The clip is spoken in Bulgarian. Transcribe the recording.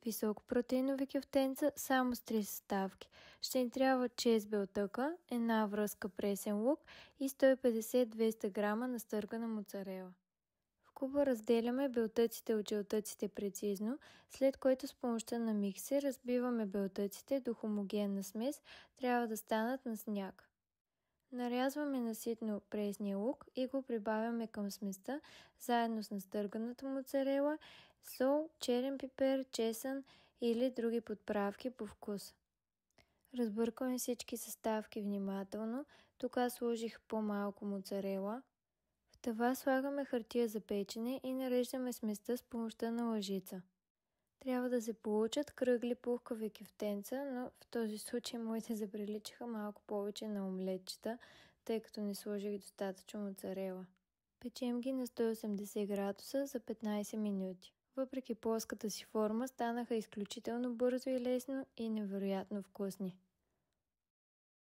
високопротеинови кюфтенца само с 3 съставки. Ще ни трябва 6 белтъка, една връзка пресен лук и 150-200 грама настъргана моцарела. В куба разделяме белтъците от жълтъците прецизно, след което с помощта на миксер разбиваме белтъците до хомогенна смес, трябва да станат на сняг. Нарязваме наситно пресния лук и го прибавяме към сместа, заедно с настърганата моцарела, сол, черен пипер, чесън или други подправки по вкус. Разбъркваме всички съставки внимателно, тук аз сложих по-малко моцарела. В тава слагаме хартия за печене и нареждаме сместа с помощта на лъжица. Трябва да се получат кръгли пухкави кюфтенца, но в този случай моите заприличаха малко повече на омлетчета, тъй като не сложих достатъчно моцарела. Печем ги на 180 градуса за 15 минути. Въпреки плоската си форма, станаха изключително бързо и лесно и невероятно вкусни.